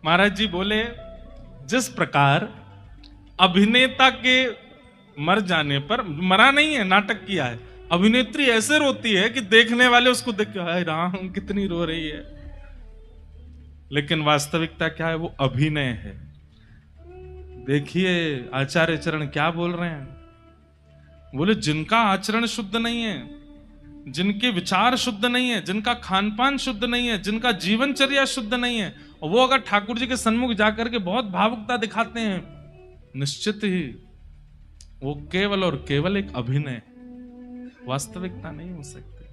महाराज जी बोले, जिस प्रकार अभिनेता के मर जाने पर, मरा नहीं है, नाटक किया है, अभिनेत्री ऐसे रोती है कि देखने वाले उसको देख के हाय राम कितनी रो रही है, लेकिन वास्तविकता क्या है, वो अभिनय है। देखिए आचार्य चरण क्या बोल रहे हैं, बोले जिनका आचरण शुद्ध नहीं है, जिनके विचार शुद्ध नहीं है, जिनका खान पान शुद्ध नहीं है, जिनका जीवनचर्या शुद्ध नहीं है, और वो अगर ठाकुर जी के सन्मुख जाकर के बहुत भावुकता दिखाते हैं, निश्चित ही वो केवल और केवल एक अभिनय, वास्तविकता नहीं हो सकती।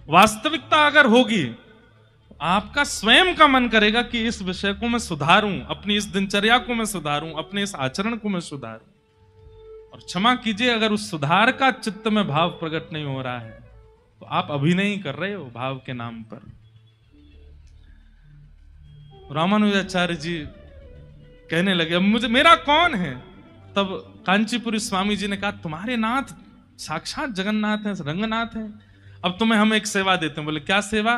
वास्तविकता अगर होगी, आपका स्वयं का मन करेगा कि इस विषय को मैं सुधारूं, अपनी इस दिनचर्या को मैं सुधारूं, अपने इस आचरण को मैं सुधारूं। और क्षमा कीजिए, अगर उस सुधार का चित्त में भाव प्रकट नहीं हो रहा है, तो आप अभिनय ही कर रहे हो भाव के नाम पर। रामानुजाचार्य जी कहने लगे, अब मुझे मेरा कौन है? तब कांचीपुरी स्वामी जी ने कहा, तुम्हारे नाथ साक्षात जगन्नाथ हैं, रंगनाथ हैं, अब तुम्हें हम एक सेवा देते हैं। बोले क्या सेवा?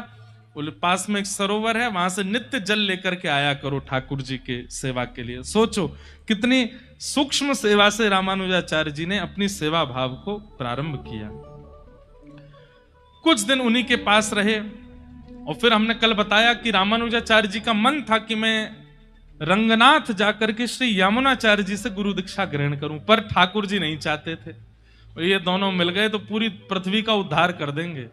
बोले पास में एक सरोवर है, वहां से नित्य जल लेकर के आया करो ठाकुर जी के सेवा के लिए। सोचो कितनी सूक्ष्म सेवा से रामानुजाचार्य जी ने अपनी सेवा भाव को प्रारंभ किया। कुछ दिन उन्हीं के पास रहे, और फिर हमने कल बताया कि रामानुजाचार्य जी का मन था कि मैं रंगनाथ जाकर के श्री यमुनाचार्य जी से गुरु दीक्षा ग्रहण करूं, पर ठाकुर जी नहीं चाहते थे। और ये दोनों मिल गए तो पूरी पृथ्वी का उद्धार कर देंगे,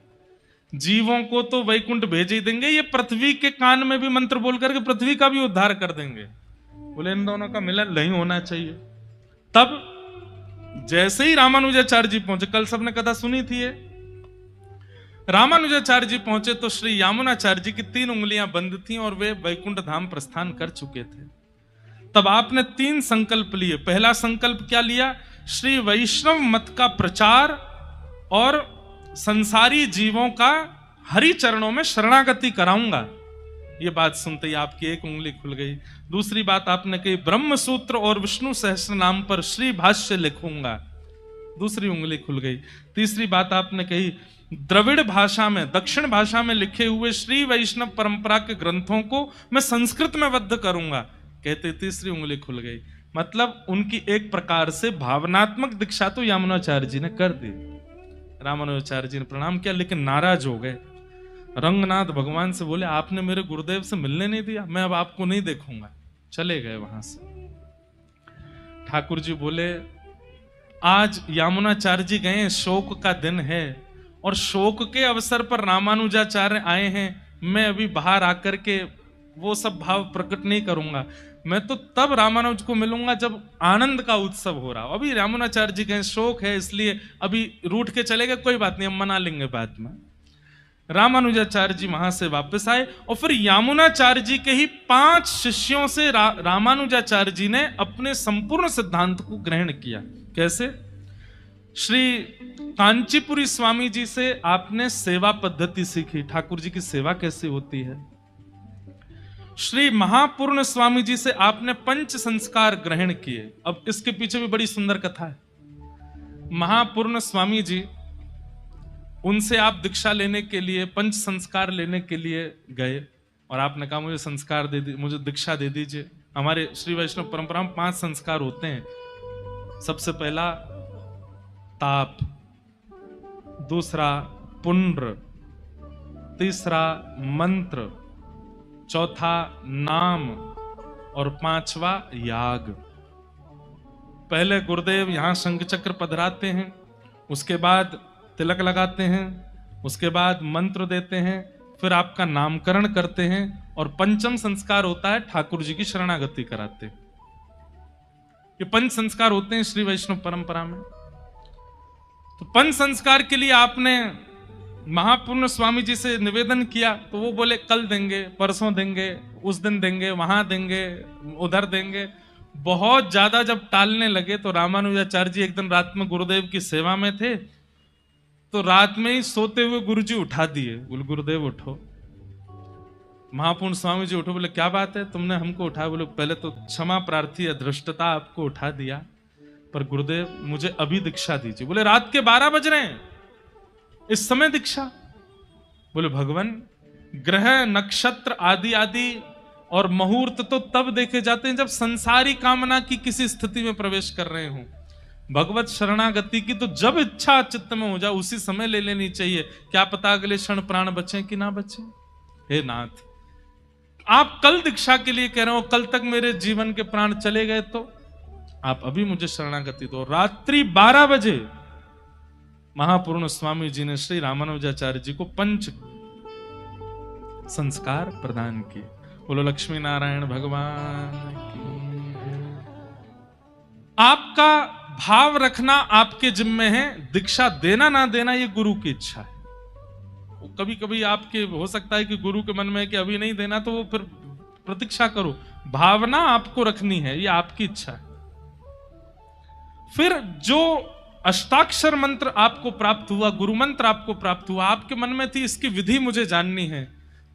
जीवों को तो वैकुंठ भेज ही देंगे, ये पृथ्वी के कान में भी मंत्र बोल करके पृथ्वी का भी उद्धार कर देंगे। बोले इन दोनों का मिलन नहीं होना चाहिए। तब जैसे ही रामानुजाचार्य जी पहुंचे, कल सबने कथा सुनी थी ये, रामानुजाचार्य जी पहुंचे तो श्री यमुनाचार्य जी की 3 उंगलियां बंद थीं और वे वैकुंठ धाम प्रस्थान कर चुके थे। तब आपने 3 संकल्प लिए। पहला संकल्प क्या लिया? श्री वैष्णव मत का प्रचार और संसारी जीवों का हरि चरणों में शरणागति कराऊंगा। ये बात सुनते ही आपकी एक उंगली खुल गई। दूसरी बात आपने कही, ब्रह्म सूत्र और विष्णु सहस्त्र नाम पर श्री भाष्य लिखूंगा, दूसरी उंगली खुल गई। तीसरी बात आपने कही, द्रविड़ भाषा में, दक्षिण भाषा में लिखे हुए श्री वैष्णव परंपरा के ग्रंथों को मैं संस्कृत में बद्ध करूंगा, कहते तीसरी उंगली खुल गई। मतलब उनकी एक प्रकार से भावनात्मक दीक्षा तो यमुनाचार्य जी ने कर दी। रामानुजाचार्य जी ने प्रणाम किया, लेकिन नाराज हो गए। रंगनाथ भगवान से बोले, आपने मेरे गुरुदेव से मिलने नहीं दिया, मैं अब आपको नहीं देखूंगा। चले गए वहां से। ठाकुर जी बोले, आज यमुनाचार्य जी गए, शोक का दिन है, और शोक के अवसर पर रामानुजाचार्य आए हैं, मैं अभी बाहर आकर के वो सब भाव प्रकट नहीं करूंगा। मैं तो तब रामानुज को मिलूंगा जब आनंद का उत्सव हो रहा। अभी रामानुजाचार्य जी कहें शोक है, इसलिए अभी रूठ के चले गए, कोई बात नहीं, हम मना लेंगे बाद में। रामानुजाचार्य जी वहां से वापस आए, और फिर यमुनाचार्य जी के ही 5 शिष्यों से रामानुजाचार्य जी ने अपने संपूर्ण सिद्धांत को ग्रहण किया। कैसे? श्री कांचीपुरी स्वामी जी से आपने सेवा पद्धति सीखी, ठाकुर जी की सेवा कैसे होती है। श्री महापूर्ण स्वामी जी से आपने पंच संस्कार ग्रहण किए। अब इसके पीछे भी बड़ी सुंदर कथा है। महापूर्ण स्वामी जी, उनसे आप दीक्षा लेने के लिए, पंच संस्कार लेने के लिए गए, और आपने कहा मुझे संस्कार दे दीजिए, मुझे दीक्षा दे दीजिए। हमारे श्री वैष्णव परंपरा में 5 संस्कार होते हैं। सबसे पहला ताप, दूसरा पुण्र, तीसरा मंत्र, चौथा नाम, और 5वां याग। पहले गुरुदेव यहां शंख चक्र पधराते हैं, उसके बाद तिलक लगाते हैं, उसके बाद मंत्र देते हैं, फिर आपका नामकरण करते हैं, और पंचम संस्कार होता है ठाकुर जी की शरणागति कराते। ये पंच संस्कार होते हैं श्री वैष्णव परंपरा में। तो पंच संस्कार के लिए आपने महापूर्ण स्वामी जी से निवेदन किया, तो वो बोले कल देंगे, परसों देंगे, उस दिन देंगे, वहां देंगे, उधर देंगे। बहुत ज्यादा जब टालने लगे तो रामानुजाचार्य जी एक दिन रात में गुरुदेव की सेवा में थे, तो रात में ही सोते हुए गुरुजी उठा दिए। बोले गुरुदेव उठो। महापूर्ण स्वामी जी उठो। बोले क्या बात है, तुमने हमको उठाया? बोले पहले तो क्षमा प्रार्थी अधृष्टता आपको उठा दिया, पर गुरुदेव मुझे अभी दीक्षा दीजिए। बोले रात के 12 बज रहे हैं, इस समय दीक्षा? बोले भगवान, ग्रह नक्षत्र आदि आदि और मुहूर्त तो तब देखे जाते हैं जब संसारी कामना की किसी स्थिति में प्रवेश कर रहे हों। भगवत शरणागति की तो जब इच्छा चित्त में हो जाए उसी समय ले लेनी चाहिए। क्या पता अगले क्षण प्राण बचे कि ना बचे। हे नाथ, आप कल दीक्षा के लिए कह रहे हो, कल तक मेरे जीवन के प्राण चले गए तो आप अभी मुझे शरणागति दो। रात्रि 12 बजे महापूर्ण स्वामी जी ने श्री रामानुजाचार्य जी को पंच संस्कार प्रदान किए। बोलो लक्ष्मी नारायण भगवान की। आपका भाव रखना आपके जिम्मे है, दीक्षा देना ना देना ये गुरु की इच्छा है। कभी कभी आपके हो सकता है कि गुरु के मन में है कि अभी नहीं देना, तो वो फिर प्रतीक्षा करो। भावना आपको रखनी है, ये आपकी इच्छा है। फिर जो अष्टाक्षर मंत्र आपको प्राप्त हुआ, गुरु मंत्र आपको प्राप्त हुआ, आपके मन में थी इसकी विधि मुझे जाननी है,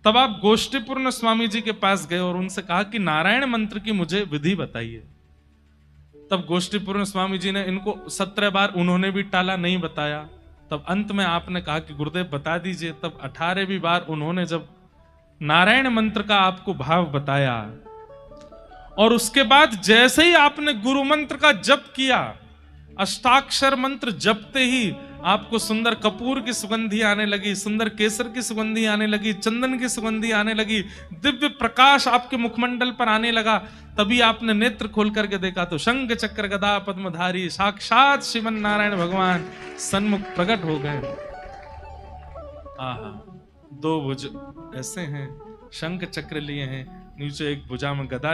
तब आप गोष्ठीपूर्ण स्वामी जी के पास गए और उनसे कहा कि नारायण मंत्र की मुझे विधि बताइए। तब गोष्ठीपूर्ण स्वामी जी ने इनको 17 बार उन्होंने भी टाला, नहीं बताया। तब अंत में आपने कहा कि गुरुदेव बता दीजिए। तब 18वीं बार उन्होंने जब नारायण मंत्र का आपको भाव बताया और उसके बाद जैसे ही आपने गुरु मंत्र का जप किया, अष्टाक्षर मंत्र जपते ही आपको सुंदर कपूर की सुगंधी आने लगी, सुंदर केसर की सुगंधी आने लगी, चंदन की सुगंधी आने लगी, दिव्य प्रकाश आपके मुखमंडल पर आने लगा। तभी आपने नेत्र खोल करके देखा तो शंख चक्र गदा पद्मधारी साक्षात श्रीमन नारायण भगवान सन्मुख प्रकट हो गए। आहा, 2 भुज ऐसे हैं, शंख चक्र लिए हैं, नीचे एक भुजा में गदा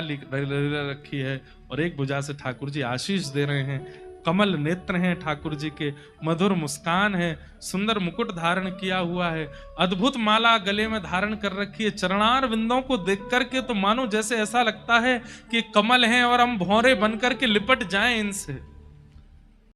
रखी है और एक भुजा से ठाकुर जी आशीष दे रहे हैं। कमल नेत्र हैं ठाकुर जी के, मधुर मुस्कान है, सुंदर मुकुट धारण किया हुआ है, अद्भुत माला गले में धारण कर रखी है। चरणार विंदों को देख करके तो मानो जैसे ऐसा लगता है कि कमल हैं और हम भौरे बनकर के लिपट जाएं इनसे।